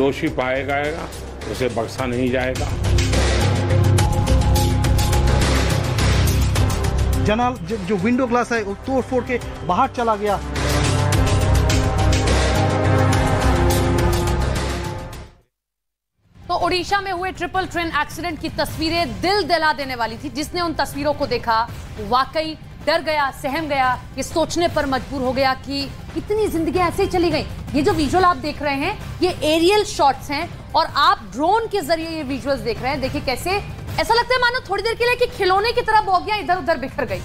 दोषी पाया जाएगा उसे बख्शा नहीं जाएगा। जनरल जो विंडो ग्लास है वो तोड़ फोड़ के बाहर चला गया। तो ओडिशा में हुए ट्रिपल ट्रेन एक्सीडेंट की तस्वीरें दिल दहला देने वाली थी। जिसने उन तस्वीरों को देखा वाकई डर गया, सहम गया, ये सोचने पर मजबूर हो गया कि इतनी जिंदगी ऐसे ही चली गई। ये जो विजुअल आप देख रहे हैं ये एरियल शॉट्स हैं और आप ड्रोन के जरिए ये विजुअल्स देख रहे हैं। देखिए कैसे ऐसा लगता है मानो थोड़ी देर के लिए कि खिलौने की तरह बोगियां इधर उधर बिखर गई।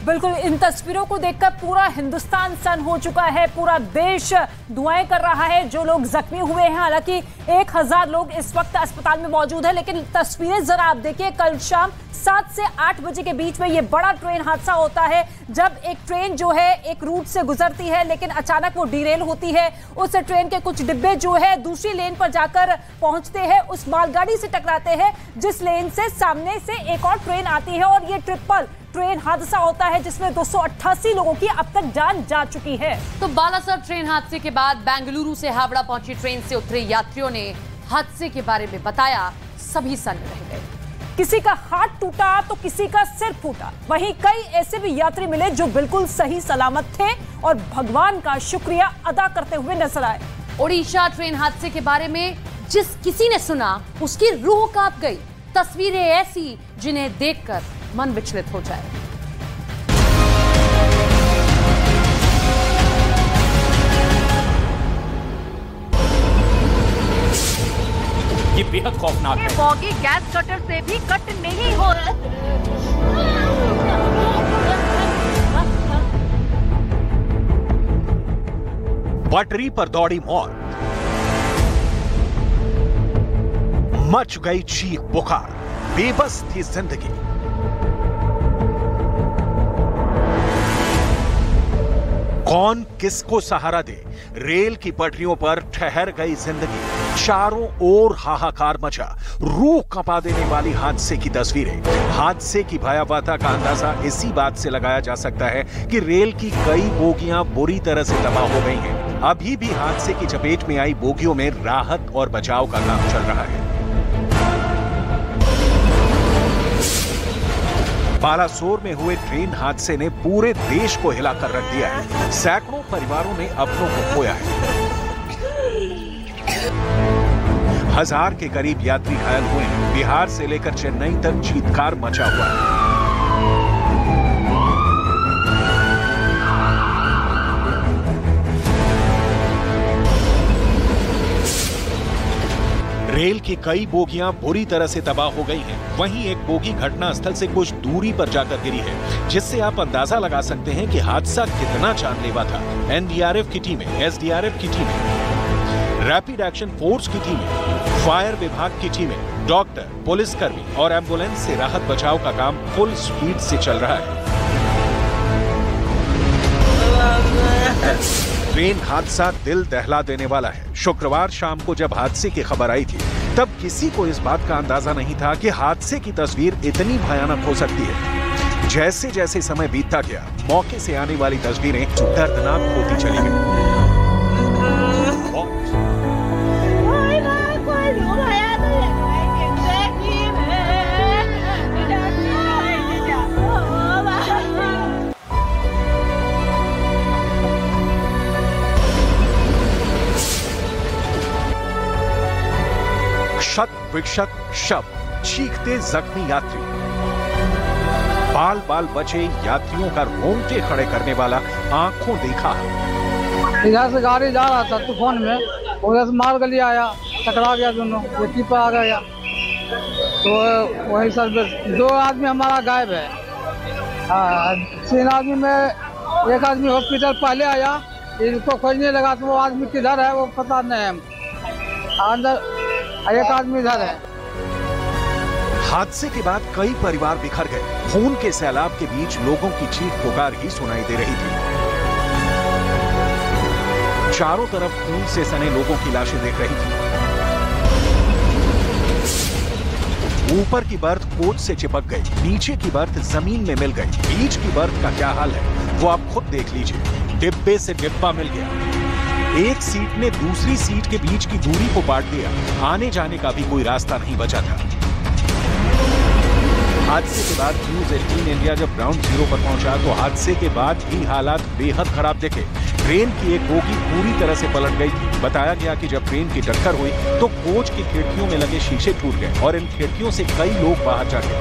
बिल्कुल, इन तस्वीरों को देखकर पूरा हिंदुस्तान सन्न हो चुका है, पूरा देश दुआएं कर रहा है। जो लोग जख्मी हुए हैं, हालांकि 1000 लोग इस वक्त अस्पताल में मौजूद है, लेकिन तस्वीरें जरा आप देखिए। कल शाम 7 से 8 बजे के बीच में ये बड़ा ट्रेन हादसा होता है, जब एक ट्रेन जो है एक रूट से गुजरती है लेकिन अचानक वो डिरेल होती है। उस ट्रेन के कुछ डिब्बे जो है दूसरी लेन पर जाकर पहुंचते हैं, उस मालगाड़ी से टकराते हैं जिस लेन से सामने से एक और ट्रेन आती है और ये ट्रिपल ट्रेन हादसा होता है जिसमें 288 लोगों की अब तक जान जा चुकी है। तो बालासर ट्रेन हादसे के बाद बेंगलुरु से हावड़ा पहुंची ट्रेन से उतरे यात्रियों ने हादसे के बारे में बताया। सभी सन्न रह गए। किसी का हाथ टूटा तो किसी का सिर फूटा। वहीं कई ऐसे भी यात्री मिले जो बिल्कुल सही सलामत थे और भगवान का शुक्रिया अदा करते हुए नजर आए। ओडिशा ट्रेन हादसे के बारे में जिस किसी ने सुना उसकी रूह कांप गई। तस्वीरें ऐसी जिन्हें देखकर मन विचलित हो जाए। ये बेहद खौफनाक है। बॉगी गैस कटर से भी कट नहीं हो रहा। पटरी पर दौड़ी मौत, मच गई चीख पुकार, बेबस थी जिंदगी। कौन किसको सहारा दे, रेल की पटरियों पर ठहर गई जिंदगी। चारों ओर हाहाकार मचा, रूह कंपा देने वाली हादसे की तस्वीरें। हादसे की भयावहता का अंदाजा इसी बात से लगाया जा सकता है कि रेल की कई बोगियां बुरी तरह से तबाह हो गई हैं। अभी भी हादसे की चपेट में आई बोगियों में राहत और बचाव का काम चल रहा है। बालासोर में हुए ट्रेन हादसे ने पूरे देश को हिलाकर रख दिया है। सैकड़ों परिवारों ने अपनों को खोया है। 1000 के करीब यात्री घायल हुए हैं। बिहार से लेकर चेन्नई तक चीत्कार मचा हुआ है। रेल की कई बोगियां बुरी तरह से तबाह हो गई हैं। वहीं एक बोगी घटनास्थल से कुछ दूरी पर जाकर गिरी है, जिससे आप अंदाजा लगा सकते हैं कि हादसा कितना जानलेवा था। एनडीआरएफ की टीमें, एसडीआरएफ की टीमें, रैपिड एक्शन फोर्स की टीमें, फायर विभाग की टीमें, डॉक्टर, पुलिसकर्मी और एम्बुलेंस से राहत बचाव का काम फुल स्पीड से चल रहा है। ट्रेन हादसा दिल दहला देने वाला है। शुक्रवार शाम को जब हादसे की खबर आई थी, तब किसी को इस बात का अंदाजा नहीं था कि हादसे की तस्वीर इतनी भयानक हो सकती है। जैसे जैसे समय बीतता गया, मौके से आने वाली तस्वीरें दर्दनाक होती चली गई। शत विक्षत शव, चीखते जख्मी यात्री, बाल बाल बचे यात्रियों का रोंगटे खड़े करने वाला आंखों देखा। इधर से गाड़ी जा रहा था तूफान में, उधर से माल गली आया, टकरा गया दोनों, व्यक्ति पर आ गया। तो वही सर 2 आदमी हमारा गायब है। 3 आदमी में एक आदमी हॉस्पिटल पहले आया, इसको खोजने लगा तो वो आदमी किधर है वो पता नहीं है। अंदर एक आदमी इधर है। हादसे के बाद कई परिवार बिखर गए। खून के सैलाब के बीच लोगों की चीख पुकार ही सुनाई दे रही थी। चारों तरफ खून से सने लोगों की लाशें देख रही थी। ऊपर की बर्थ कोच से चिपक गई, नीचे की बर्थ जमीन में मिल गई। बीच की बर्थ का क्या हाल है वो आप खुद देख लीजिए। डिब्बे से डिब्बा मिल गया। एक सीट ने दूसरी सीट के बीच की दूरी को काट दिया। आने जाने का भी कोई रास्ता नहीं बचा था। हादसे के बाद न्यूज 18 इंडिया जब ग्राउंड जीरो पर पहुंचा तो हादसे के बाद भी हालात बेहद खराब दिखे। ट्रेन की एक बोगी पूरी तरह से पलट गई थी। बताया गया कि जब ट्रेन की टक्कर हुई तो कोच की खिड़कियों में लगे शीशे टूट गए और इन खिड़कियों से कई लोग बाहर जा गए।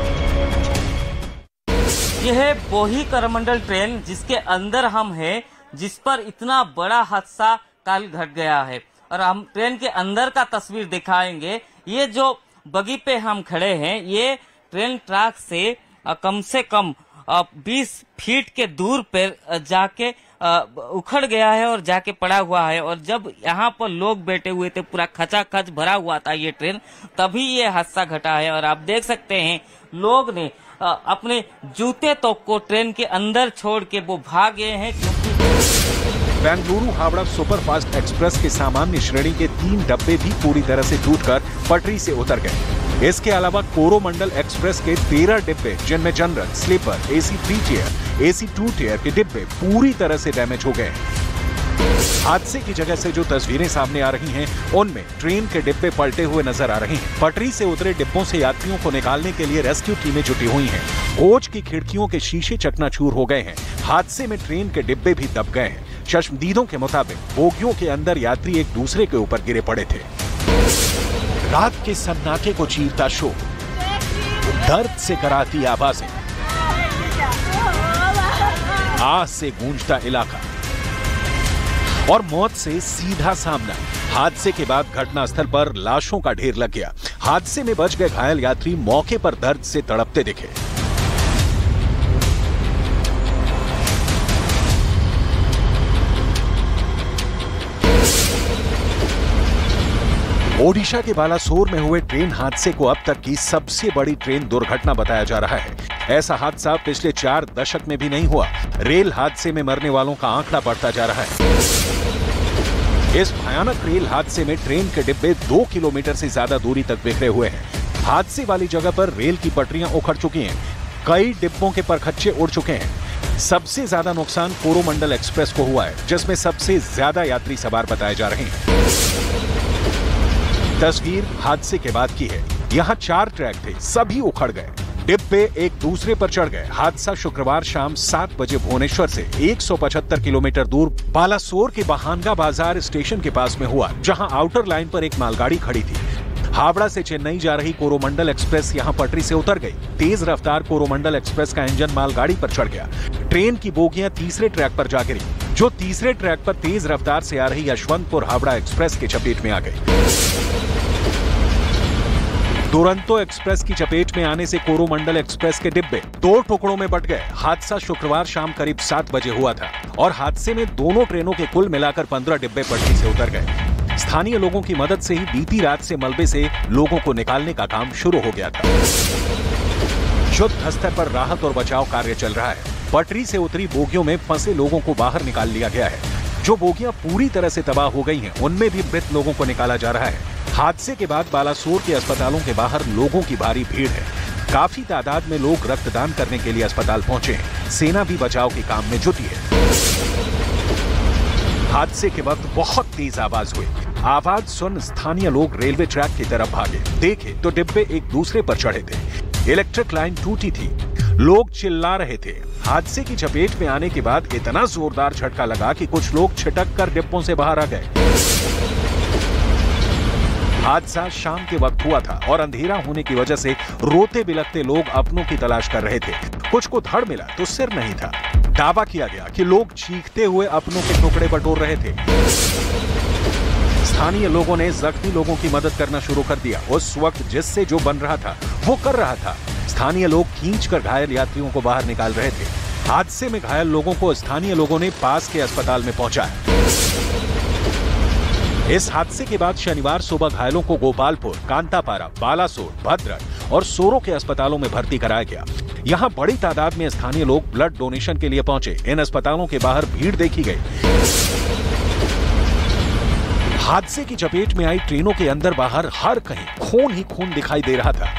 यह है वही करमंडल ट्रेन जिसके अंदर हम हैं, जिस पर इतना बड़ा हादसा कल घट गया है और हम ट्रेन के अंदर का तस्वीर दिखाएंगे। ये जो बगी पे हम खड़े हैं, ये ट्रेन ट्रैक से कम 20 फीट के दूर पर जाके उखड़ गया है और जाके पड़ा हुआ है। और जब यहाँ पर लोग बैठे हुए थे, पूरा खचाखच भरा हुआ था ये ट्रेन, तभी ये हादसा घटा है। और आप देख सकते हैं लोग ने अपने जूते तो को ट्रेन के अंदर छोड़ के वो भाग गए हैं। बेंगलुरु हावड़ा सुपरफास्ट एक्सप्रेस के सामान्य श्रेणी के 3 डब्बे भी पूरी तरह से टूटकर पटरी से उतर गए। इसके अलावा कोरोमंडल एक्सप्रेस के 13 डिब्बे, जिनमें general, sleeper, AC 3 tier, AC 2 tier के डिब्बे पूरी तरह से डैमेज हो गए। हादसे की जगह से जो तस्वीरें सामने आ रही हैं, उनमें ट्रेन के डिब्बे पलटे हुए नजर आ रहे हैं। पटरी से उतरे डिब्बों से यात्रियों को निकालने के लिए रेस्क्यू टीमें जुटी हुई हैं। कोच की खिड़कियों के शीशे चकनाचूर हो गए हैं। हादसे में ट्रेन के डिब्बे भी दब गए हैं। चश्मदीदों के मुताबिक बोगियों के अंदर यात्री एक दूसरे के ऊपर गिरे पड़े थे। रात के सन्नाटे को चीरता शोर, दर्द से कराती आवाजें, आह से गूंजता इलाका और मौत से सीधा सामना। हादसे के बाद घटनास्थल पर लाशों का ढेर लग गया। हादसे में बच गए घायल यात्री मौके पर दर्द से तड़पते दिखे। ओडिशा के बालासोर में हुए ट्रेन हादसे को अब तक की सबसे बड़ी ट्रेन दुर्घटना बताया जा रहा है। ऐसा हादसा पिछले 4 दशक में भी नहीं हुआ। रेल हादसे में मरने वालों का आंकड़ा बढ़ता जा रहा है। इस भयानक रेल हादसे में ट्रेन के डिब्बे 2 किलोमीटर से ज्यादा दूरी तक बिखरे हुए हैं। हादसे वाली जगह पर रेल की पटरियां उखड़ चुकी हैं। कई डिब्बों के परखच्चे उड़ चुके हैं। सबसे ज्यादा नुकसान कोरोमंडल एक्सप्रेस को हुआ है, जिसमें सबसे ज्यादा यात्री सवार बताए जा रहे हैं। तस्वीर हादसे के बाद की है। यहाँ 4 ट्रैक थे, सभी उखड़ गए। डिब्बे एक दूसरे पर चढ़ गए। हादसा शुक्रवार शाम 7 बजे भुवनेश्वर से 175 किलोमीटर दूर बालासोर के बहानगा बाजार स्टेशन के पास में हुआ, जहां आउटर लाइन पर एक मालगाड़ी खड़ी थी। हावड़ा से चेन्नई जा रही कोरोमंडल एक्सप्रेस यहां पटरी से उतर गई। तेज रफ्तार कोरोमंडल एक्सप्रेस का इंजन मालगाड़ी पर चढ़ गया। ट्रेन की बोगियां तीसरे ट्रैक पर जा गिरी, जो तीसरे ट्रैक पर तेज रफ्तार से आ रही यशवंतपुर हावड़ा एक्सप्रेस की चपेट में आ गई। दुरंतो एक्सप्रेस की चपेट में आने से कोरोमंडल एक्सप्रेस के डिब्बे 2 टुकड़ों में बंट गए। हादसा शुक्रवार शाम करीब 7 बजे हुआ था और हादसे में दोनों ट्रेनों के कुल मिलाकर 15 डिब्बे पटरी से उतर गए। स्थानीय लोगों की मदद से ही बीती रात से मलबे से लोगों को निकालने का काम शुरू हो गया था। युद्ध स्तर पर राहत और बचाव कार्य चल रहा है। पटरी से उतरी बोगियों में फंसे लोगों को बाहर निकाल लिया गया है। जो बोगियां पूरी तरह से तबाह हो गई हैं, उनमें भी मृत लोगों को निकाला जा रहा है। हादसे के बाद बालासोर के अस्पतालों के बाहर लोगों की भारी भीड़ है। काफी तादाद में लोग रक्तदान करने के लिए अस्पताल पहुंचे हैं। सेना भी बचाव के काम में जुटी है। हादसे के वक्त बहुत तेज आवाज हुई। आवाज सुन स्थानीय लोग रेलवे ट्रैक की तरफ भागे। देखे तो डिब्बे एक दूसरे पर चढ़े थे। इलेक्ट्रिक लाइन टूटी थी। लोग चिल्ला रहे थे। हादसे की चपेट में आने के बाद इतना जोरदार झटका लगा कि कुछ लोग छिटक कर डिब्बों से बाहर आ गए। हादसा शाम के वक्त हुआ था और अंधेरा होने की वजह से रोते बिलखते लोग अपनों की तलाश कर रहे थे। कुछ को धड़ मिला तो सिर नहीं था। दावा किया गया कि लोग चीखते हुए अपनों के टुकड़े बटोर रहे थे। स्थानीय लोगों ने जख्मी लोगों की मदद करना शुरू कर दिया। उस वक्त जिससे जो बन रहा था वो कर रहा था। स्थानीय लोग खींचकर घायल यात्रियों को बाहर निकाल रहे थे। हादसे में घायल लोगों को स्थानीय लोगों ने पास के अस्पताल में पहुंचाया। इस हादसे के बाद शनिवार सुबह घायलों को गोपालपुर, कांतापारा, बालासोर, भद्रक और सोरो के अस्पतालों में भर्ती कराया गया। यहां बड़ी तादाद में स्थानीय लोग ब्लड डोनेशन के लिए पहुंचे। इन अस्पतालों के बाहर भीड़ देखी गई। हादसे की चपेट में आई ट्रेनों के अंदर बाहर हर कहीं खून ही खून दिखाई दे रहा था।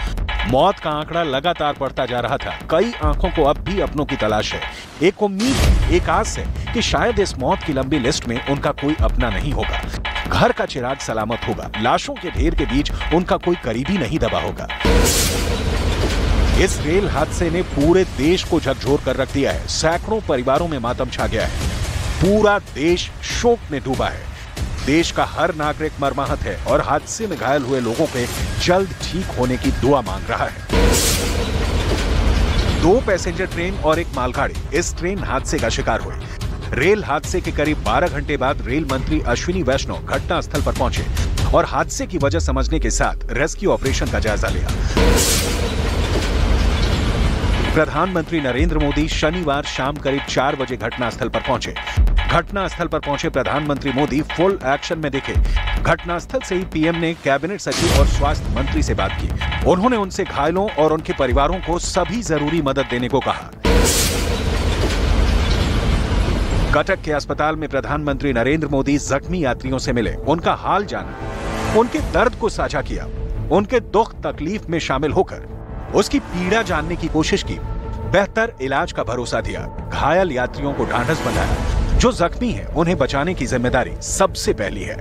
मौत का आंकड़ा लगातार बढ़ता जा रहा था। कई आंखों को अब भी अपनों की तलाश है। एक उम्मीद, एक आस है कि शायद इस मौत की लंबी लिस्ट में उनका कोई अपना नहीं होगा। घर का चिराग सलामत होगा। लाशों के ढेर के बीच उनका कोई करीबी नहीं दबा होगा। इस रेल हादसे ने पूरे देश को झकझोर कर रख दिया है। सैकड़ों परिवारों में मातम छा गया है। पूरा देश शोक में डूबा है। देश का हर नागरिक मर्माहत है और हादसे में घायल हुए लोगों के जल्द ठीक होने की दुआ मांग रहा है। 2 पैसेंजर ट्रेन और एक मालगाड़ी इस ट्रेन हादसे का शिकार हुए। रेल हादसे के करीब 12 घंटे बाद रेल मंत्री अश्विनी वैष्णव घटनास्थल पर पहुंचे और हादसे की वजह समझने के साथ रेस्क्यू ऑपरेशन का जायजा लिया। प्रधानमंत्री नरेंद्र मोदी शनिवार शाम करीब 4 बजे घटनास्थल पर पहुंचे। घटनास्थल पर पहुंचे प्रधानमंत्री मोदी फुल एक्शन में दिखे। घटनास्थल से ही पीएम ने कैबिनेट सचिव और स्वास्थ्य मंत्री से बात की। उन्होंने उनसे घायलों और उनके परिवारों को सभी जरूरी मदद देने को कहा। कटक के अस्पताल में प्रधानमंत्री नरेंद्र मोदी जख्मी यात्रियों से मिले, उनका हाल जाना, उनके दर्द को साझा किया, उनके दुख तकलीफ में शामिल होकर उसकी पीड़ा जानने की कोशिश की, बेहतर इलाज का भरोसा दिया, घायल यात्रियों को ढांढस बंधाया। जो जख्मी है उन्हें बचाने की जिम्मेदारी सबसे पहली है।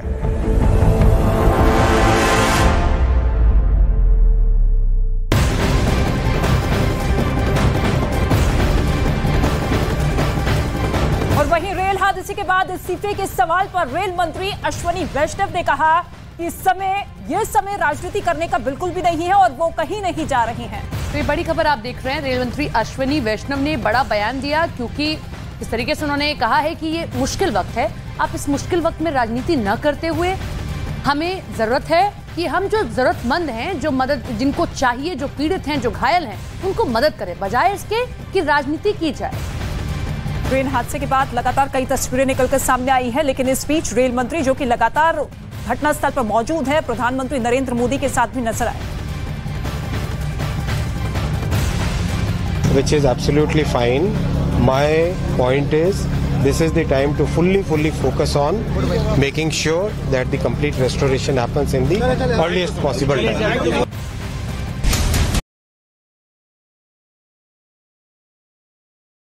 और वहीं रेल हादसे के बाद इस्तीफे के सवाल पर रेल मंत्री अश्विनी वैष्णव ने कहा कि यह समय राजनीति करने का बिल्कुल भी नहीं है और वो कहीं नहीं जा रहे हैं। तो ये बड़ी खबर आप देख रहे हैं। रेल मंत्री अश्विनी वैष्णव ने बड़ा बयान दिया, क्योंकि इस तरीके से उन्होंने कहा है कि ये मुश्किल वक्त है। आप इस मुश्किल वक्त में राजनीति न करते हुए हमें जरूरत है कि हम जो जरूरतमंद हैं, जो मदद जिनको चाहिए, जो पीड़ित हैं, जो घायल हैं, उनको मदद करें, बजाय इसके कि राजनीति की जाए। ट्रेन हादसे के बाद लगातार कई तस्वीरें निकलकर सामने आई है, लेकिन इस बीच रेल मंत्री जो कि लगातार घटनास्थल पर मौजूद है, प्रधानमंत्री नरेंद्र मोदी के साथ भी नजर आए। Which is absolutely fine. My point is, this is the time to fully focus on making sure that the complete restoration happens in the earliest possible time.